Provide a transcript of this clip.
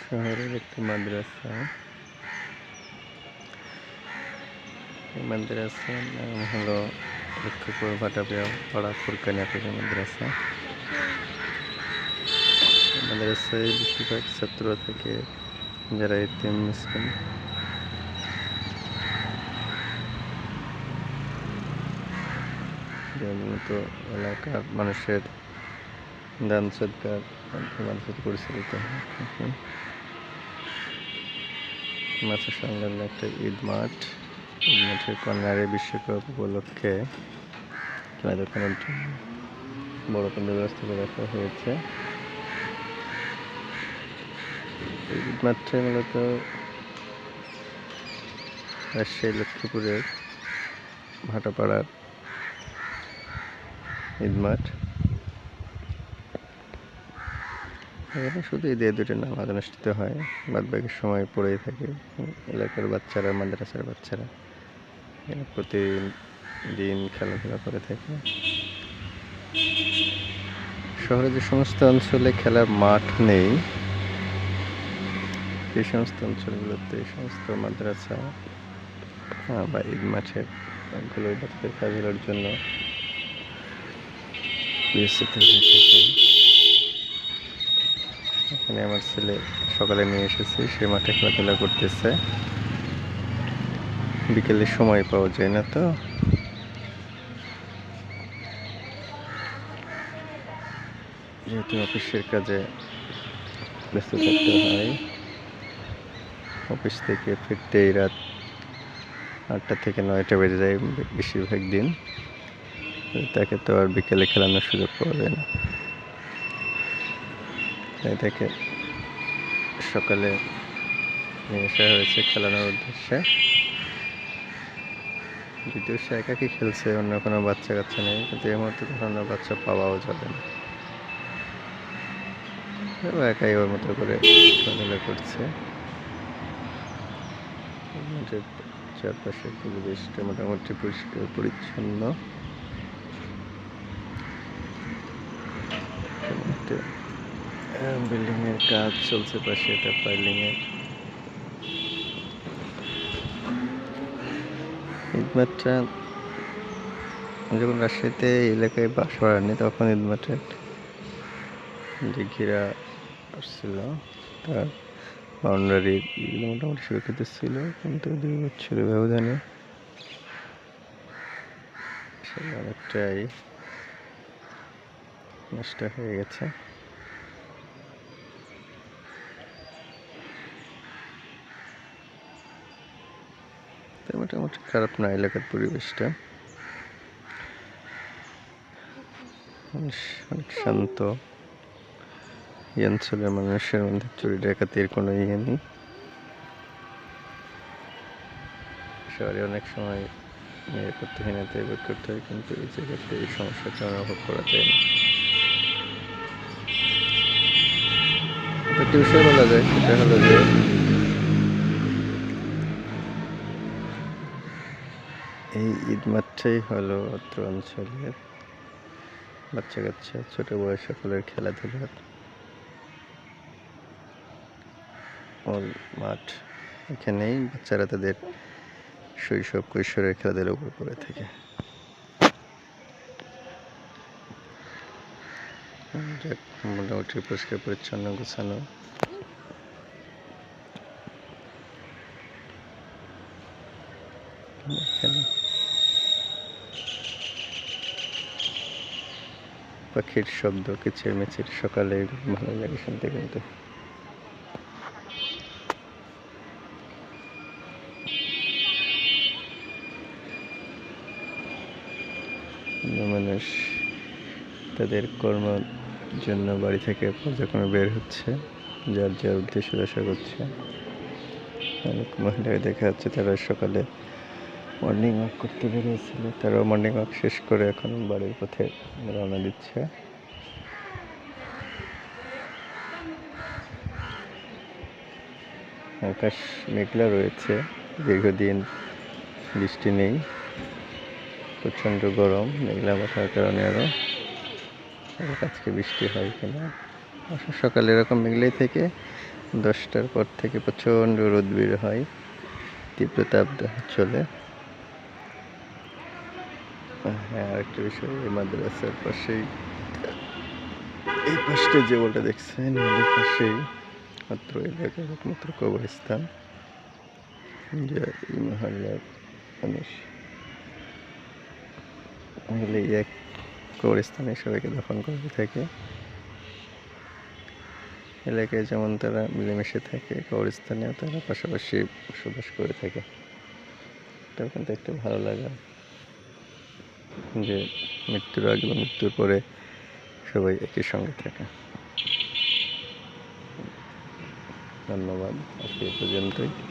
শহরের একটি মাদ্রাসা। এই মাদ্রাসার নাম হলো লক্ষ্মীপুর ভাটাপিয়া পাড়া ফুরকানিয়া থেকে মাদ্রাসা। মাদ্রাসায় বেশিরভাগ ছাত্র থেকে যারা এতিম মিসকিন, মূলত এলাকার মানুষের দান সদকার মাধ্যমে পরিচালিত হয়। মাছের সংলগ্ন একটা ঈদ মাঠ। ঈদ মাঠের কর্নারে বিশ্বকাপ উপলক্ষে খেলা দেখানোর জন্য বড় প্যান্ডেল ব্যবস্থা করে রাখা হয়েছে। ঈদ মাঠে মূলত রাজশাহী লক্ষ্মীপুরের ভাটাপাড়ার ঈদ মাঠ। এখানে শুধু ঈদে দুটো নামাজ অনুষ্ঠিত হয়, বাদ বাকি সময় পড়েই থাকে। এলাকার বাচ্চারা, মাদ্রাসার বাচ্চারা এখানে প্রতিদিন খেলাধুলা করে থাকে। শহরে যে সমস্ত অঞ্চলে খেলার মাঠ নেই, এই সমস্ত অঞ্চলগুলোতে এই সমস্ত মাদ্রাসা বা ঈদ মাঠের গুলো বাচ্চাদের খেলাধুলার জন্য বিস্তৃত হয়ে থাকে। এখানে আমার ছেলে সকালে নিয়ে এসেছি, সে মাঠে খেলাধুলা করতেছে। বিকেলে সময় পাওয়া যায় না, তো যেহেতু অফিসের কাজে ব্যস্ত থাকতে হয়, অফিস থেকে ফিরতেই রাত 8টা থেকে 9টা বেজে যায় বেশিরভাগ দিন। তাকে তো আর বিকেলে খেলানোর সুযোগ পাওয়া যায় না, তাই তাকে সকালে নিয়ে আসা হয়েছে খেলানোর উদ্দেশ্যে। যদিও সে একাকি খেলছে, অন্য কোনো বাচ্চা কাচ্চা নেই, কিন্তু এই মুহূর্তে অন্য বাচ্চা পাওয়াও যাবে না। একাই ওর মতো করে খেলাধুলা করছে। চারপাশের পরিবেশটা মোটামুটি পরিষ্কার পরিচ্ছন্ন। বিল্ডিং এর কাজ চলছে পাশে, এটা পাইলিং এর। ঈদ মাঠটা যখন রাজশাহীতে এলাকায় বাস করেনি, তখন ঈদ মাঠের যে ঘেরা আসছিল তার বাউন্ডারি মোটামুটি সুরক্ষিত ছিল, কিন্তু 2 বছরের ব্যবধানে সেটা অনেকটাই নষ্ট হয়ে গেছে। তাই মোটামুটি খারাপ না এলাকার পরিবেশটা, অনেক শান্ত। এই অঞ্চলের মানুষের মধ্যে চুরি ডাকাতির কোনো ইয়ে নেই। শহরে অনেক সময় নিরাপত্তাহীনতায় বোধ করতে হয়, কিন্তু এই জায়গাতে এই সমস্যাটা অনুভব করা যায় না। একটি বিষয় বলা যায়, সেটা হলো যে এই ঈদ মাঠটাই হলো অত্র অঞ্চলের বাচ্চা কাচ্চা, ছোট বয়স সকলের খেলাধুলার মূল মাঠ। এখানেই বাচ্চারা তাদের শৈশব কৈশোরের খেলাধুলা উপর করে থাকে। মোটামুটি পরিষ্কার পরিচ্ছন্ন গোছানো। এখানে পাখির শব্দ, কিচির মিচির সকালে ভালো লাগে শুনতে। কিন্তু মানুষ তাদের কর্মের জন্য বাড়ি থেকে পর্যায়ক্রমে বের হচ্ছে, যার যার উদ্দেশ্য আশা করছে। অনেক মহিলাকে দেখা যাচ্ছে তারা সকালে মর্নিং ওয়াক করতে বেরিয়েছিল, তারাও মর্নিং ওয়াক শেষ করে এখন বাড়ির পথে রওনা দিচ্ছে। আকাশ মেঘলা রয়েছে, দীর্ঘদিন বৃষ্টি নেই, প্রচণ্ড গরম। মেঘলা আবহাওয়ার কারণে আরও আজকে বৃষ্টি হয় কিনা। সকালে এরকম মেঘলাই থেকে 10টার পর থেকে প্রচণ্ড রোদ বের হয়, তীব্র তাপদাহ চলে। হ্যাঁ, আরেকটা বিষয়, এই মাদ্রাসার পাশেই, এই পাশটা যে ওটা দেখছেন, ওদের পাশেই অত্র এলাকার একমাত্র কবরস্থান, যে এই মহল্লার মানুষ মিলে এক কবরস্থানে সবাইকে দাফন করে থাকে। এলাকায় যেমন তারা মিলেমিশে থাকে, কবরস্থানেও তারা পাশাপাশি বসবাস করে থাকে। এটাও কিন্তু একটা ভালো লাগা যে মৃত্যুর আগে বা মৃত্যুর পরে সবাই একই সঙ্গে থাকে। ধন্যবাদ, আজকে এই পর্যন্তই।